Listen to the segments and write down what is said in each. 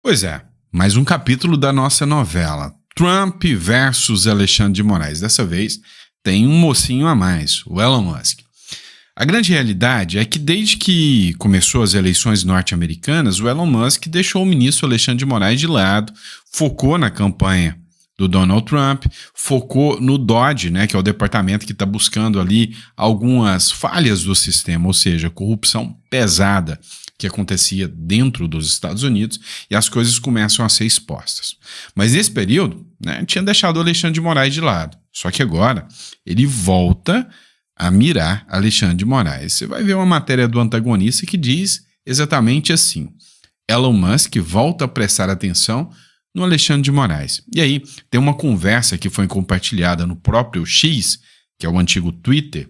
Pois é, mais um capítulo da nossa novela. Trump versus Alexandre de Moraes. Dessa vez tem um mocinho a mais, o Elon Musk. A grande realidade é que desde que começou as eleições norte-americanas, o Elon Musk deixou o ministro Alexandre de Moraes de lado, focou na campanha do Donald Trump, focou no DOJ, né, que é o departamento que está buscando ali algumas falhas do sistema, ou seja, corrupção pesada que acontecia dentro dos Estados Unidos, e as coisas começam a ser expostas. Mas nesse período, né, tinha deixado o Alexandre de Moraes de lado. Só que agora ele volta a mirar Alexandre de Moraes. Você vai ver uma matéria do Antagonista que diz exatamente assim: Elon Musk volta a prestar atenção no Alexandre de Moraes. E aí tem uma conversa que foi compartilhada no próprio X, que é o antigo Twitter,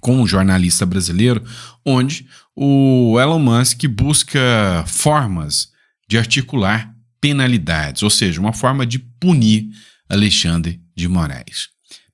com um jornalista brasileiro, onde o Elon Musk busca formas de articular penalidades, ou seja, uma forma de punir Alexandre de Moraes.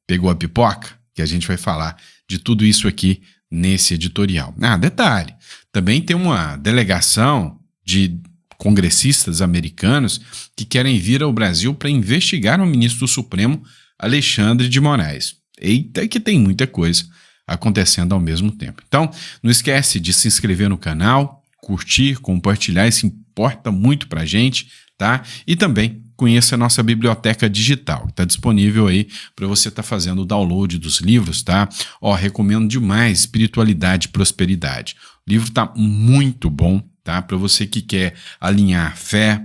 Pegou a pipoca? Que a gente vai falar de tudo isso aqui nesse editorial. Detalhe, também tem uma delegação de congressistas americanos que querem vir ao Brasil para investigar o ministro do Supremo, Alexandre de Moraes. Eita, que tem muita coisa acontecendo ao mesmo tempo. Então, não esquece de se inscrever no canal, curtir, compartilhar, isso importa muito pra gente, tá? E também conheça a nossa biblioteca digital, que está disponível aí para você estar fazendo o download dos livros, tá? Recomendo demais Espiritualidade e Prosperidade. O livro tá muito bom, tá? Para você que quer alinhar fé,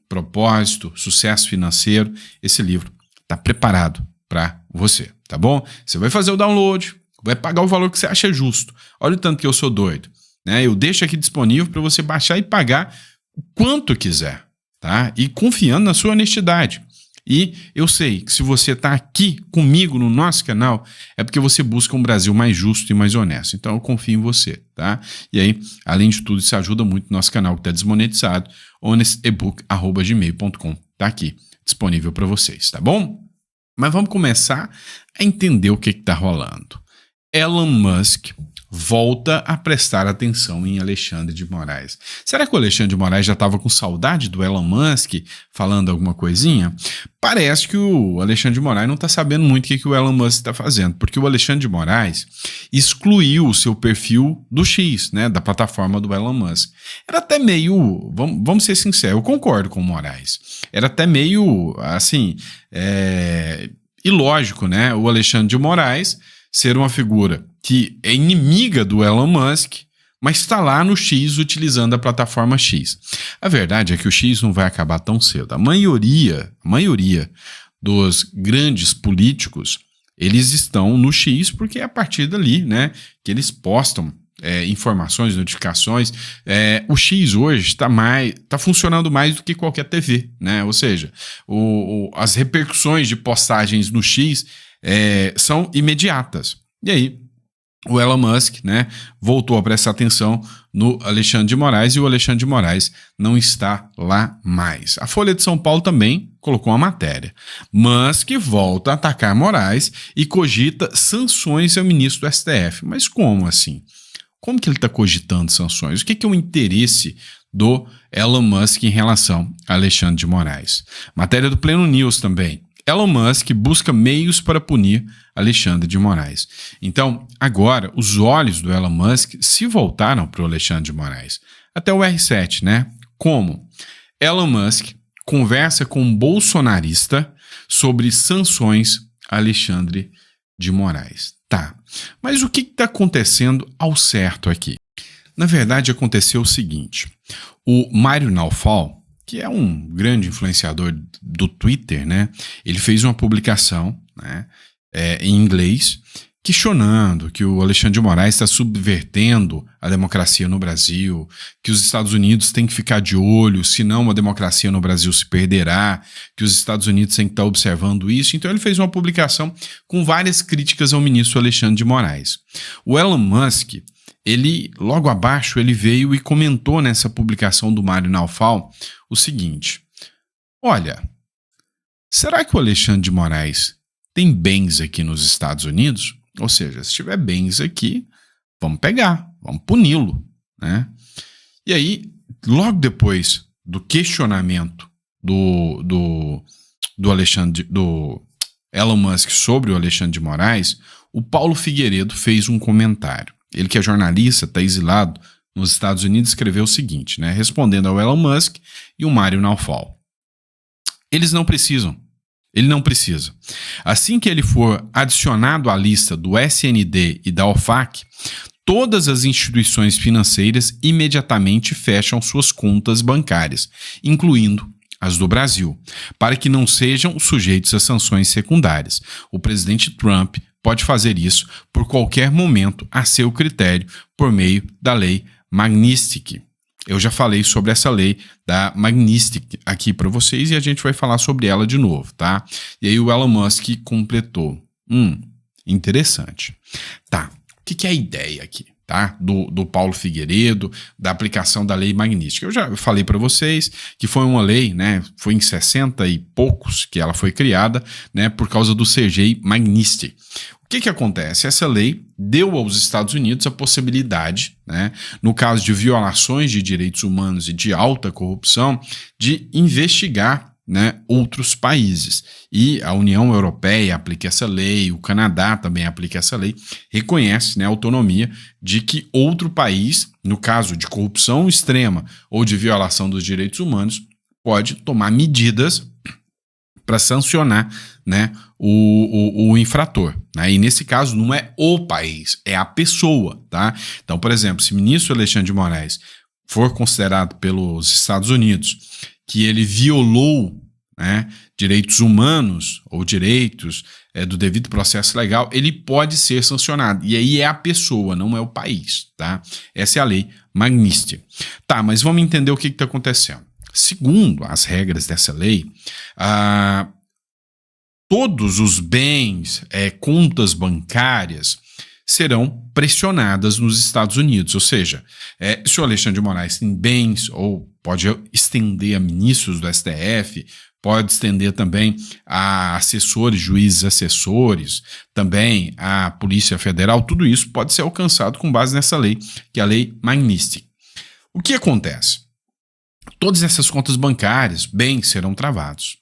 propósito, sucesso financeiro, esse livro tá preparado para você, tá bom? Você vai fazer o download, vai pagar o valor que você acha justo. Olha o tanto que eu sou doido, né? Eu deixo aqui disponível para você baixar e pagar o quanto quiser, tá? E confiando na sua honestidade. E eu sei que se você está aqui comigo no nosso canal, é porque você busca um Brasil mais justo e mais honesto. Então eu confio em você, tá? E aí, além de tudo, isso ajuda muito o nosso canal que está desmonetizado, honestebook@gmail.com. Tá aqui, disponível para vocês, tá bom? Mas vamos começar a entender o que está rolando. Elon Musk volta a prestar atenção em Alexandre de Moraes. Será que o Alexandre de Moraes já estava com saudade do Elon Musk falando alguma coisinha? Parece que o Alexandre de Moraes não está sabendo muito o que o Elon Musk está fazendo, porque o Alexandre de Moraes excluiu o seu perfil do X, né, da plataforma do Elon Musk. Era até meio, vamos ser sinceros, eu concordo com o Moraes, era até meio, assim, ilógico, né, o Alexandre de Moraes ser uma figura que é inimiga do Elon Musk, mas está lá no X utilizando a plataforma X. A verdade é que o X não vai acabar tão cedo. A maioria dos grandes políticos, eles estão no X porque é a partir dali, né, que eles postam informações, notificações. O X hoje está funcionando mais do que qualquer TV, né? Ou seja, as repercussões de postagens no X são imediatas. E aí, o Elon Musk, né, voltou a prestar atenção no Alexandre de Moraes e o Alexandre de Moraes não está lá mais. A Folha de São Paulo também colocou uma matéria. Musk volta a atacar Moraes e cogita sanções ao ministro do STF. Mas como assim? Como que ele está cogitando sanções? O que é o interesse do Elon Musk em relação a Alexandre de Moraes? Matéria do Pleno News também. Elon Musk busca meios para punir Alexandre de Moraes. Então, agora, os olhos do Elon Musk se voltaram para o Alexandre de Moraes. Até o R7, né? Como? Elon Musk conversa com um bolsonarista sobre sanções a Alexandre de Moraes. Tá, mas o que está acontecendo ao certo aqui? Na verdade, aconteceu o seguinte. O Mário Naufal, que é um grande influenciador do Twitter, né? Ele fez uma publicação, né, em inglês, questionando que o Alexandre de Moraes está subvertendo a democracia no Brasil, que os Estados Unidos têm que ficar de olho, senão a democracia no Brasil se perderá, que os Estados Unidos têm que estar observando isso. Então ele fez uma publicação com várias críticas ao ministro Alexandre de Moraes. O Elon Musk, ele, logo abaixo, ele veio e comentou nessa publicação do Mário Naufal o seguinte: olha, será que o Alexandre de Moraes tem bens aqui nos Estados Unidos? Ou seja, se tiver bens aqui, vamos pegar, vamos puni-lo, né? E aí, logo depois do questionamento do Elon Musk sobre o Alexandre de Moraes, o Paulo Figueiredo fez um comentário. Ele, que é jornalista, está exilado nos Estados Unidos, escreveu o seguinte, né, respondendo ao Elon Musk e o Mário Naufal. Ele não precisa. Assim que ele for adicionado à lista do SND e da OFAC, todas as instituições financeiras imediatamente fecham suas contas bancárias, incluindo as do Brasil, para que não sejam sujeitos a sanções secundárias. O presidente Trump pode fazer isso por qualquer momento a seu critério por meio da lei Magnitsky. Eu já falei sobre essa lei da Magnitsky aqui para vocês e a gente vai falar sobre ela de novo, tá? E aí o Elon Musk completou. Interessante. Tá, o que é a ideia aqui? Tá? Do Paulo Figueiredo, da aplicação da lei Magnitsky. Eu já falei para vocês que foi uma lei, né? Foi em 60 e poucos que ela foi criada, né? Por causa do CGI Magnitsky. O que acontece? Essa lei deu aos Estados Unidos a possibilidade, né, no caso de violações de direitos humanos e de alta corrupção, de investigar, né, outros países. E a União Europeia aplica essa lei, o Canadá também aplica essa lei, reconhece, né, a autonomia de que outro país, no caso de corrupção extrema ou de violação dos direitos humanos, pode tomar medidas para sancionar, né, o infrator. Né? E nesse caso não é o país, é a pessoa. Tá? Então, por exemplo, se o ministro Alexandre de Moraes for considerado pelos Estados Unidos que ele violou, né, direitos humanos ou direitos do devido processo legal, ele pode ser sancionado. E aí é a pessoa, não é o país. Tá? Essa é a lei Magnitsky. Tá, mas vamos entender o que está acontecendo. Segundo as regras dessa lei, todos os bens, contas bancárias, serão pressionadas nos Estados Unidos. Ou seja, se o Alexandre de Moraes tem bens, ou pode estender a ministros do STF, pode estender também a assessores, juízes assessores, também a Polícia Federal, tudo isso pode ser alcançado com base nessa lei, que é a lei Magnitsky. O que acontece? Todas essas contas bancárias, bens, serão travados.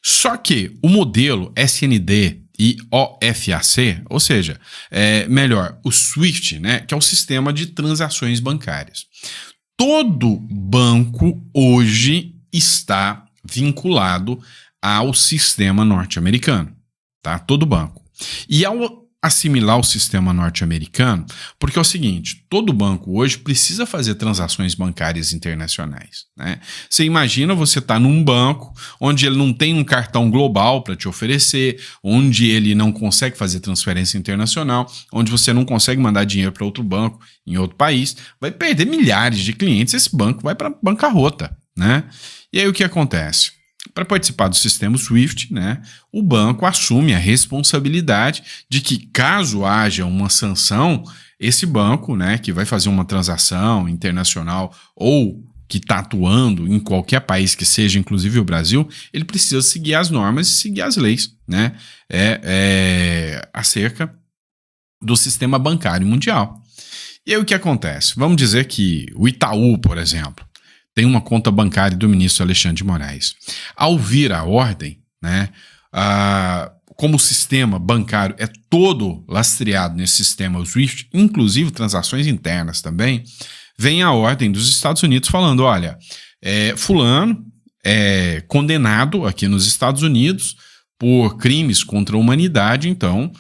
Só que o modelo SND e OFAC, ou seja, o SWIFT, né, que é o sistema de transações bancárias. Todo banco hoje está vinculado ao sistema norte-americano, tá? Todo banco. E ao assimilar o sistema norte-americano, porque é o seguinte, todo banco hoje precisa fazer transações bancárias internacionais, né? Você imagina você estar num banco onde ele não tem um cartão global para te oferecer, onde ele não consegue fazer transferência internacional, onde você não consegue mandar dinheiro para outro banco em outro país, vai perder milhares de clientes, esse banco vai para bancarrota, né? E aí o que acontece? Para participar do sistema SWIFT, né, o banco assume a responsabilidade de que, caso haja uma sanção, esse banco, né, que vai fazer uma transação internacional ou que está atuando em qualquer país que seja, inclusive o Brasil, ele precisa seguir as normas e seguir as leis, né, acerca do sistema bancário mundial. E aí o que acontece? Vamos dizer que o Itaú, por exemplo, tem uma conta bancária do ministro Alexandre de Moraes. Ao vir a ordem, né, como o sistema bancário é todo lastreado nesse sistema SWIFT, inclusive transações internas também, vem a ordem dos Estados Unidos falando, olha, fulano é condenado aqui nos Estados Unidos por crimes contra a humanidade, então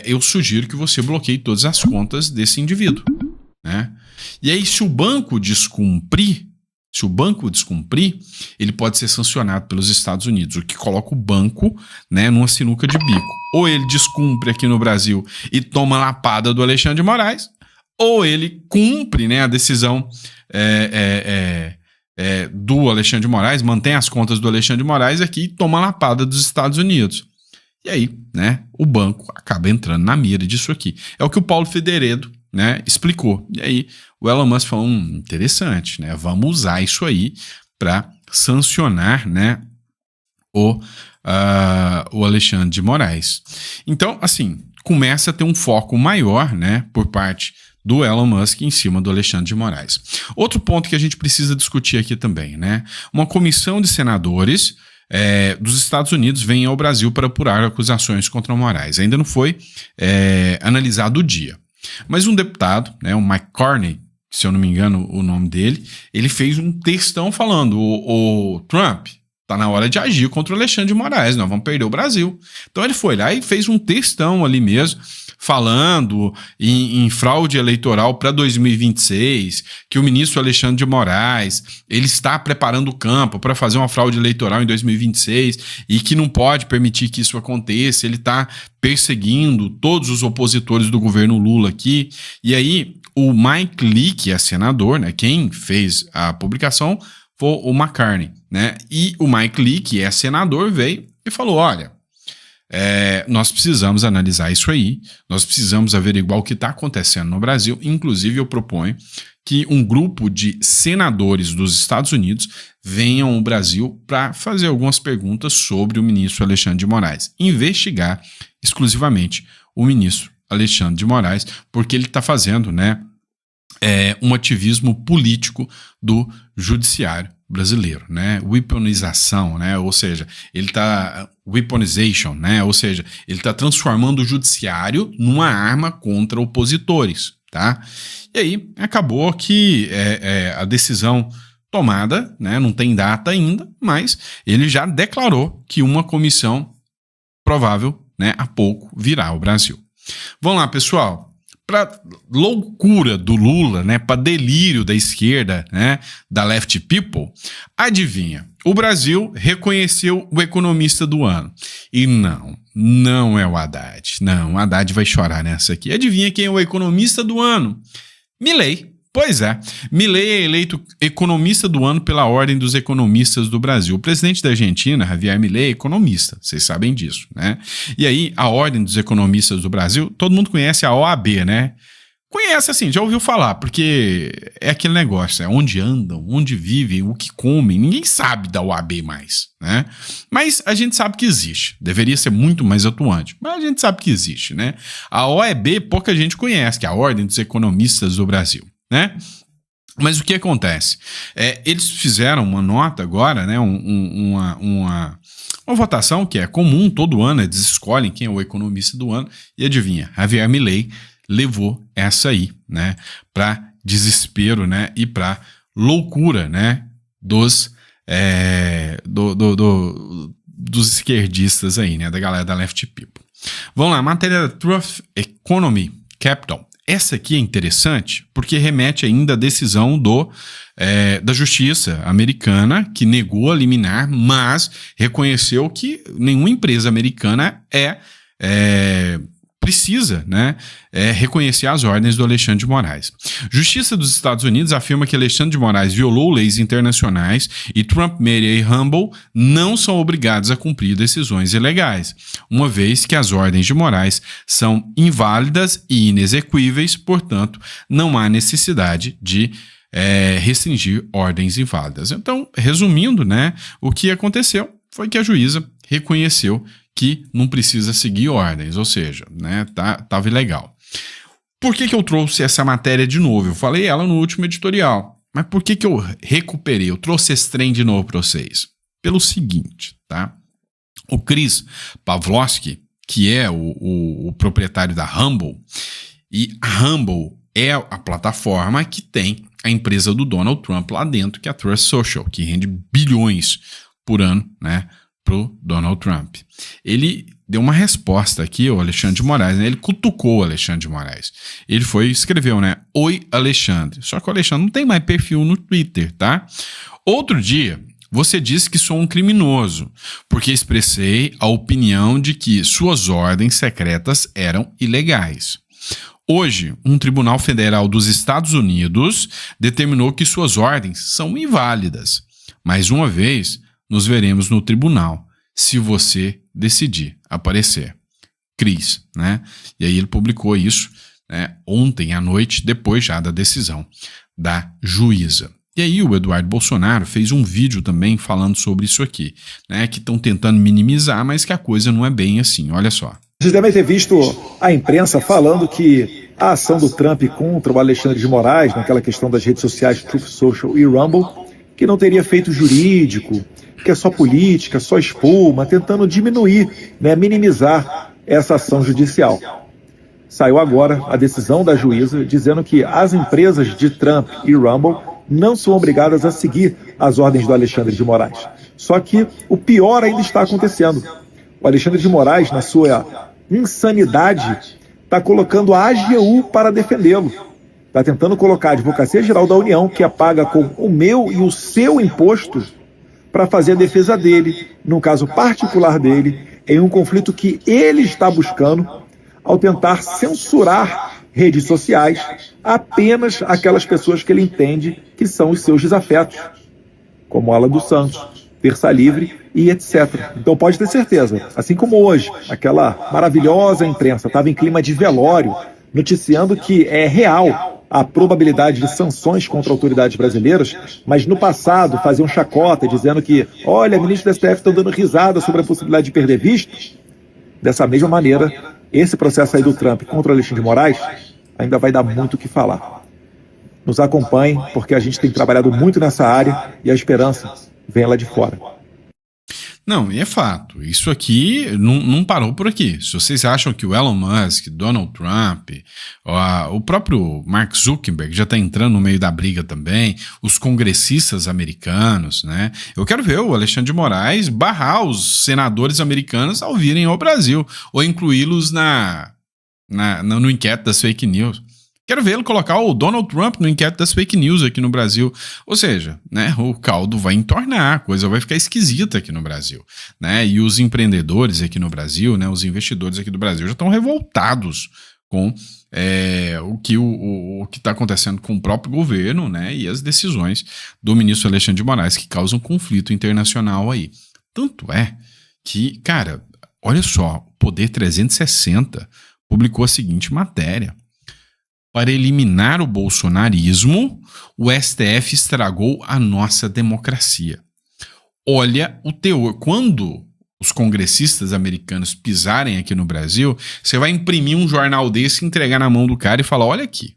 eu sugiro que você bloqueie todas as contas desse indivíduo. Né? E aí, se o banco descumprir, ele pode ser sancionado pelos Estados Unidos, o que coloca o banco, né, numa sinuca de bico. Ou ele descumpre aqui no Brasil e toma a lapada do Alexandre de Moraes, ou ele cumpre, né, a decisão do Alexandre de Moraes, mantém as contas do Alexandre de Moraes aqui e toma a lapada dos Estados Unidos. E aí, né, o banco acaba entrando na mira disso aqui. É o que o Paulo Figueiredo, né, explicou. E aí o Elon Musk falou, interessante, né, vamos usar isso aí para sancionar, né, o Alexandre de Moraes. Então, assim, começa a ter um foco maior, né, por parte do Elon Musk em cima do Alexandre de Moraes. Outro ponto que a gente precisa discutir aqui também, né? Uma comissão de senadores dos Estados Unidos vem ao Brasil para apurar acusações contra o Moraes. Ainda não foi analisado o dia. Mas um deputado, né, o Mike Carney, se eu não me engano o nome dele, ele fez um textão falando: o Trump, tá na hora de agir contra o Alexandre de Moraes, nós vamos perder o Brasil. Então ele foi lá e fez um textão ali mesmo, falando em fraude eleitoral para 2026, que o ministro Alexandre de Moraes, ele está preparando o campo para fazer uma fraude eleitoral em 2026 e que não pode permitir que isso aconteça, ele está perseguindo todos os opositores do governo Lula aqui. E aí o Mike Lee, que é senador, né, quem fez a publicação foi o McCartney, né? E o Mike Lee, que é senador, veio e falou: olha, nós precisamos analisar isso aí, nós precisamos averiguar o que está acontecendo no Brasil. Inclusive, eu proponho que um grupo de senadores dos Estados Unidos venham ao Brasil para fazer algumas perguntas sobre o ministro Alexandre de Moraes, investigar exclusivamente o ministro Alexandre de Moraes, porque ele está fazendo, né, um ativismo político do judiciário brasileiro, né? Weaponização, né? Ou seja, ele está weaponization, né? Ou seja, ele está transformando o judiciário numa arma contra opositores, tá? E aí acabou que a decisão tomada, né? Não tem data ainda, mas ele já declarou que uma comissão provável, né, há pouco virá ao Brasil. Vamos lá, pessoal. Para loucura do Lula, né, para delírio da esquerda, né, da left people, adivinha, o Brasil reconheceu o economista do ano. E não é o Haddad. Não, o Haddad vai chorar nessa aqui. Adivinha quem é o economista do ano? Milei. Pois é, Milei é eleito economista do ano pela Ordem dos Economistas do Brasil. O presidente da Argentina, Javier Milei, é economista, vocês sabem disso, né? E aí, a Ordem dos Economistas do Brasil, todo mundo conhece a OAB, né? Conhece assim, já ouviu falar, porque é aquele negócio, é onde andam, onde vivem, o que comem, ninguém sabe da OAB mais, né? Mas a gente sabe que existe, deveria ser muito mais atuante, mas a gente sabe que existe, né? A OAB pouca gente conhece, que é a Ordem dos Economistas do Brasil, né? Mas o que acontece? Eles fizeram uma nota agora, né? Uma votação que é comum todo ano, eles escolhem quem é o economista do ano, e adivinha, Javier Milei levou essa aí, né? Para desespero, né? E para loucura, né? Dos esquerdistas aí, né? Da galera da Left People. Vamos lá, matéria da Truth Economy Capital. Essa aqui é interessante porque remete ainda à decisão da justiça americana, que negou a liminar, mas reconheceu que nenhuma empresa americana precisa, né, reconhecer as ordens do Alexandre de Moraes. Justiça dos Estados Unidos afirma que Alexandre de Moraes violou leis internacionais e Trump, Media e Rumble não são obrigados a cumprir decisões ilegais, uma vez que as ordens de Moraes são inválidas e inexequíveis, portanto, não há necessidade de restringir ordens inválidas. Então, resumindo, né, o que aconteceu foi que a juíza reconheceu que não precisa seguir ordens, ou seja, né, tava ilegal. Por que eu trouxe essa matéria de novo? Eu falei ela no último editorial, mas por que eu recuperei? Eu trouxe esse trem de novo para vocês. Pelo seguinte, tá? O Chris Pavlovski, que é o proprietário da Rumble, e a Rumble é a plataforma que tem a empresa do Donald Trump lá dentro, que é a Truth Social, que rende bilhões por ano, né, pro Donald Trump. Ele deu uma resposta aqui ao Alexandre de Moraes, né? Ele cutucou o Alexandre de Moraes. Ele escreveu, né? Oi, Alexandre. Só que o Alexandre não tem mais perfil no Twitter, tá? Outro dia, você disse que sou um criminoso, porque expressei a opinião de que suas ordens secretas eram ilegais. Hoje, um tribunal federal dos Estados Unidos determinou que suas ordens são inválidas. Mais uma vez, nos veremos no tribunal, se você decidir aparecer. Chris, né? E aí ele publicou isso, né, ontem à noite, depois já da decisão da juíza. E aí o Eduardo Bolsonaro fez um vídeo também falando sobre isso aqui, né, que estão tentando minimizar, mas que a coisa não é bem assim, olha só. Vocês devem ter visto a imprensa falando que a ação do Trump contra o Alexandre de Moraes, naquela questão das redes sociais Truth Social e Rumble, que não teria feito jurídico, que é só política, só espuma, tentando diminuir, minimizar essa ação judicial. Saiu agora a decisão da juíza dizendo que as empresas de Trump e Rumble não são obrigadas a seguir as ordens do Alexandre de Moraes. Só que o pior ainda está acontecendo. O Alexandre de Moraes, na sua insanidade, está colocando a AGU para defendê-lo. Está tentando colocar a Advocacia Geral da União, que é paga com o meu e o seu imposto, para fazer a defesa dele, no caso particular dele, em um conflito que ele está buscando ao tentar censurar redes sociais apenas aquelas pessoas que ele entende que são os seus desafetos, como Alan dos Santos, Terça Livre e etc. Então pode ter certeza, assim como hoje, aquela maravilhosa imprensa estava em clima de velório, noticiando que é real a probabilidade de sanções contra autoridades brasileiras, mas no passado faziam chacota dizendo que, olha, ministros do STF estão dando risada sobre a possibilidade de perder visto. Dessa mesma maneira, esse processo aí do Trump contra o Alexandre de Moraes ainda vai dar muito o que falar. Nos acompanhem, porque a gente tem trabalhado muito nessa área e a esperança vem lá de fora. Não, e é fato. Isso aqui não parou por aqui. Se vocês acham que o Elon Musk, Donald Trump, o próprio Mark Zuckerberg já está entrando no meio da briga também, os congressistas americanos, né? Eu quero ver o Alexandre de Moraes barrar os senadores americanos ao virem ao Brasil, ou incluí-los no inquérito das fake news. Quero vê-lo colocar o Donald Trump no inquérito das fake news aqui no Brasil. Ou seja, né, o caldo vai entornar, a coisa vai ficar esquisita aqui no Brasil. Né? E os empreendedores aqui no Brasil, né, os investidores aqui do Brasil já estão revoltados com o que está acontecendo com o próprio governo, né, e as decisões do ministro Alexandre de Moraes que causam conflito internacional aí. Tanto é que, cara, olha só, o Poder 360 publicou a seguinte matéria. Para eliminar o bolsonarismo, o STF estragou a nossa democracia. Olha o teor. Quando os congressistas americanos pisarem aqui no Brasil, você vai imprimir um jornal desse, entregar na mão do cara e falar, olha aqui,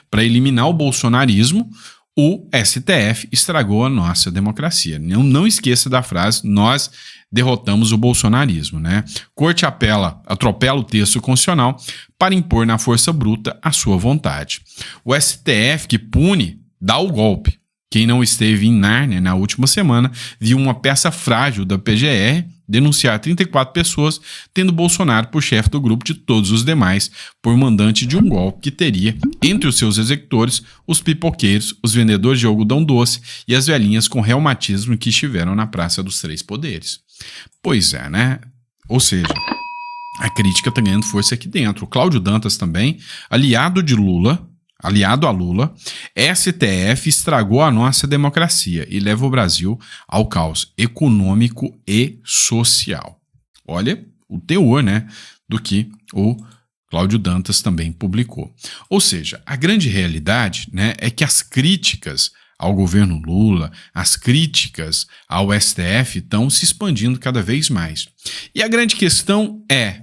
para eliminar o bolsonarismo, o STF estragou a nossa democracia. Não esqueça da frase, nós derrotamos o bolsonarismo, né? Corte atropela o texto constitucional para impor na força bruta a sua vontade. O STF que pune, dá o golpe. Quem não esteve em Nárnia na última semana viu uma peça frágil da PGR denunciar 34 pessoas, tendo Bolsonaro por chefe do grupo de todos os demais, por mandante de um golpe que teria, entre os seus executores, os pipoqueiros, os vendedores de algodão doce e as velhinhas com reumatismo que estiveram na Praça dos Três Poderes. Pois é, né? Ou seja, a crítica está ganhando força aqui dentro. O Cláudio Dantas também, aliado a Lula, STF estragou a nossa democracia e leva o Brasil ao caos econômico e social. Olha o teor, né, do que o Cláudio Dantas também publicou. Ou seja, a grande realidade, né, é que as críticas ao governo Lula, as críticas ao STF estão se expandindo cada vez mais. E a grande questão é,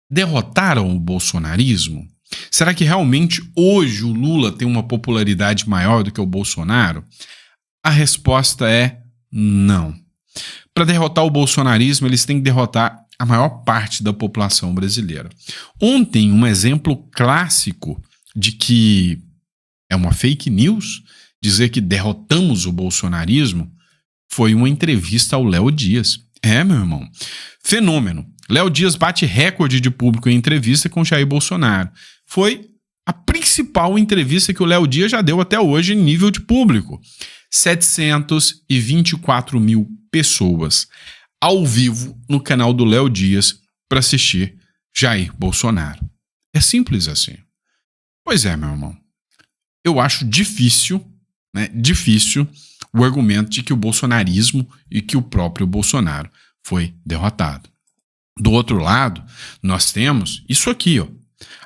derrotaram o bolsonarismo? Será que realmente hoje o Lula tem uma popularidade maior do que o Bolsonaro? A resposta é não. Para derrotar o bolsonarismo, eles têm que derrotar a maior parte da população brasileira. Ontem, um exemplo clássico de que é uma fake news dizer que derrotamos o bolsonarismo foi uma entrevista ao Léo Dias. Meu irmão, fenômeno. Léo Dias bate recorde de público em entrevista com Jair Bolsonaro. Foi a principal entrevista que o Léo Dias já deu até hoje em nível de público. 724 mil pessoas ao vivo no canal do Léo Dias para assistir Jair Bolsonaro. É simples assim. Pois é, meu irmão. Eu acho difícil o argumento de que o bolsonarismo e que o próprio Bolsonaro foi derrotado. Do outro lado, nós temos isso aqui, ó.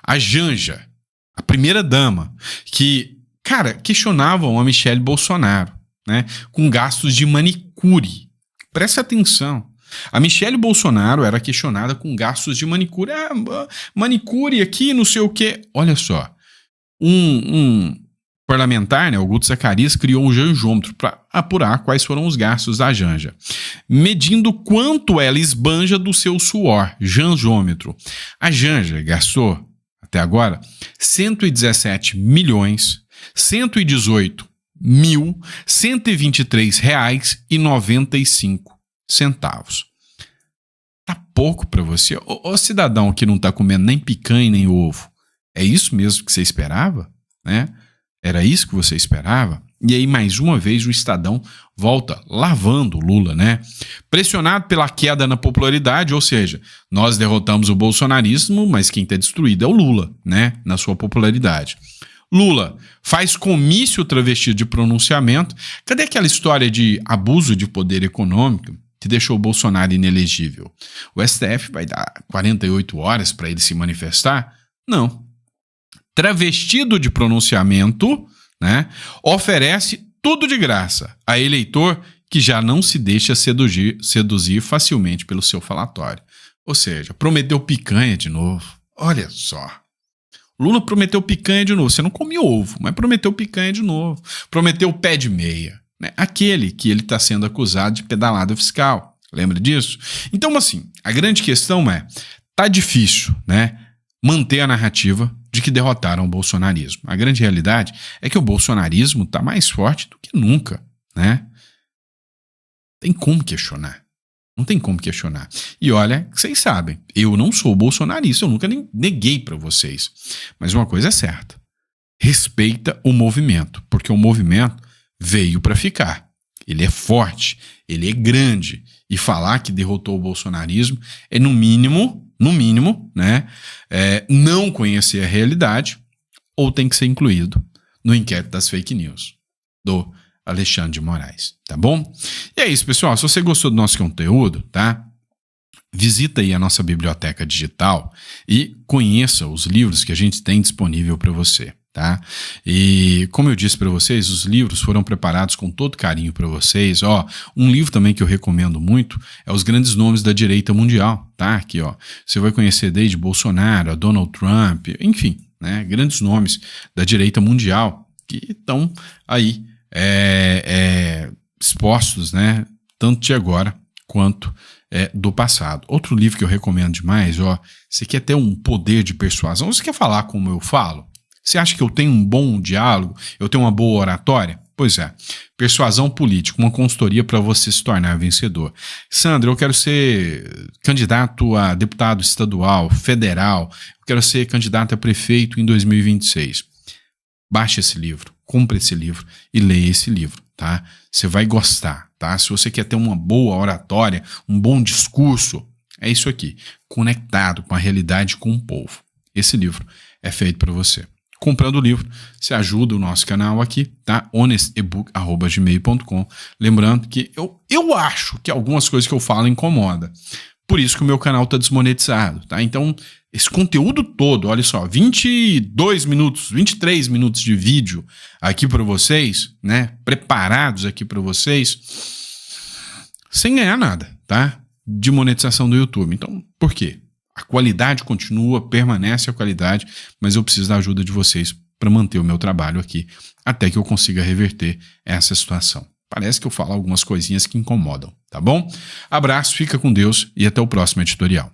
A Janja, a primeira-dama, que, cara, questionavam a Michelle Bolsonaro, né, com gastos de manicure. Preste atenção. A Michelle Bolsonaro era questionada com gastos de manicure. Manicure aqui, não sei o quê. Olha só, um parlamentar, né, o Guto Zacarias, criou um janjômetro para apurar quais foram os gastos da Janja, medindo quanto ela esbanja do seu suor. Janjômetro. A Janja gastou, até agora, 117.118.123,95. Tá pouco para você? Ô cidadão que não tá comendo nem picanha nem ovo, é isso mesmo que você esperava? Né? Era isso que você esperava? E aí, mais uma vez, o Estadão volta lavando o Lula, né? Pressionado pela queda na popularidade, ou seja, nós derrotamos o bolsonarismo, mas quem está destruído é o Lula, né? Na sua popularidade. Lula faz comício travestido de pronunciamento. Cadê aquela história de abuso de poder econômico que deixou o Bolsonaro inelegível? O STF vai dar 48 horas para ele se manifestar? Não. Travestido de pronunciamento, né, oferece tudo de graça a eleitor que já não se deixa seduzir facilmente pelo seu falatório. Ou seja, prometeu picanha de novo. Olha só. Lula prometeu picanha de novo. Você não comeu ovo, mas prometeu picanha de novo. Prometeu pé de meia. Né? Aquele que ele está sendo acusado de pedalada fiscal. Lembra disso? Então, assim, a grande questão é, tá difícil, né, manter a narrativa de que derrotaram o bolsonarismo. A grande realidade é que o bolsonarismo está mais forte do que nunca, né? Tem como questionar. Não tem como questionar. E olha, vocês sabem, eu não sou bolsonarista, eu nunca nem neguei para vocês. Mas uma coisa é certa, respeita o movimento, porque o movimento veio para ficar. Ele é forte, ele é grande. E falar que derrotou o bolsonarismo é, no mínimo, né, não conhecer a realidade, ou tem que ser incluído no inquérito das fake news do Alexandre de Moraes, tá bom? E é isso, pessoal. Se você gostou do nosso conteúdo, tá? Visita aí a nossa biblioteca digital e conheça os livros que a gente tem disponível para você, tá? E como eu disse para vocês, os livros foram preparados com todo carinho para vocês. Ó, um livro também que eu recomendo muito é Os Grandes Nomes da Direita Mundial, tá? Aqui, ó. Você vai conhecer desde Bolsonaro a Donald Trump, enfim, né? Grandes nomes da direita mundial que estão aí expostos, né? Tanto de agora quanto do passado. Outro livro que eu recomendo demais, ó. Você quer ter um poder de persuasão? Você quer falar como eu falo? Você acha que eu tenho um bom diálogo? Eu tenho uma boa oratória? Pois é. Persuasão política, uma consultoria para você se tornar vencedor. Sandro, eu quero ser candidato a deputado estadual, federal. Eu quero ser candidato a prefeito em 2026. Baixe esse livro, compre esse livro e leia esse livro, tá? Você vai gostar, tá? Se você quer ter uma boa oratória, um bom discurso, é isso aqui. Conectado com a realidade, com o povo. Esse livro é feito para você. Comprando o livro, você ajuda o nosso canal aqui, tá? honestebook@gmail.com. Lembrando que eu acho que algumas coisas que eu falo incomodam. Por isso que o meu canal tá desmonetizado, tá? Então, esse conteúdo todo, olha só, 22 minutos, 23 minutos de vídeo aqui para vocês, né? Preparados aqui para vocês, sem ganhar nada, tá? De monetização do YouTube. Então, por quê? A qualidade continua, permanece a qualidade, mas eu preciso da ajuda de vocês para manter o meu trabalho aqui, até que eu consiga reverter essa situação. Parece que eu falo algumas coisinhas que incomodam, tá bom? Abraço, fica com Deus e até o próximo editorial.